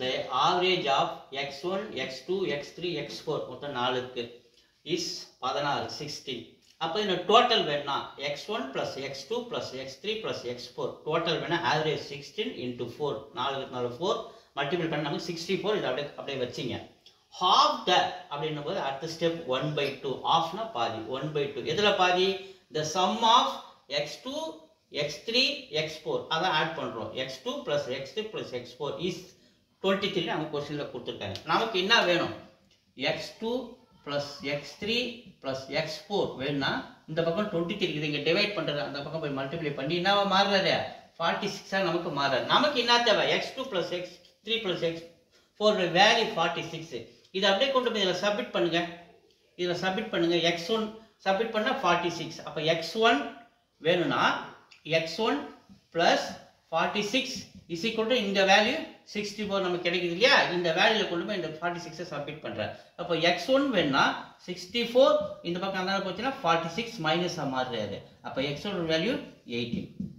The average of x1, x2, x3, x4 மொத்தம் 4 is 16. அப்போ இந்த டோட்டல் வேணா x1 plus x2 plus x3 plus x4 total வேணா average 16 into 4 4 multiple பண்ண நமக்கு 64 இதை அப்படியே வச்சிங்க. half the அப்படின்னும் போது அடுத்த ஸ்டெப் 1/2 halfனா பாதி 1/2 எதில் பாதி the sum of x2 x3 x4 அதான் ஆட் பண்ணுறோம் x2 plus x3 plus x4 is 23 நமக்கு கொஸ்டினில் கொடுத்துருக்காங்க. நமக்கு என்ன வேணும் x2 plus x3 plus x4 வேணும்னா இந்த பக்கம் 23 இருக்குது இங்கே டிவைட் பண்ணுறது அந்த பக்கம் போய் மல்டிப்ளை பண்ணி என்னவா மாறுறது 46 நமக்கு மாறாது. நமக்கு என்ன தேவை x2 plus x3 plus x4 value 46 இதை அப்படியே கொண்டு போய் இதில் சப்மிட் பண்ணுங்க. இதில் சப்மிட் பண்ணுங்க x1 சப்மிட் பண்ணால் 46 அப்போ x1 வேணும்னா x1 plus 46 is equal to இந்த வேல்யூ 64 நமக்கு கிடைக்குது இல்லையா இந்த வேல்யூல கொண்டு போய் இந்த 46 சப்மிட் பண்றேன். அப்போ x1 வேணும்னா 64 இந்த பக்கம் அந்தால போச்சுன்னா 46 மைனஸ் மாறுறது. அப்போ x1 வேல்யூ 18.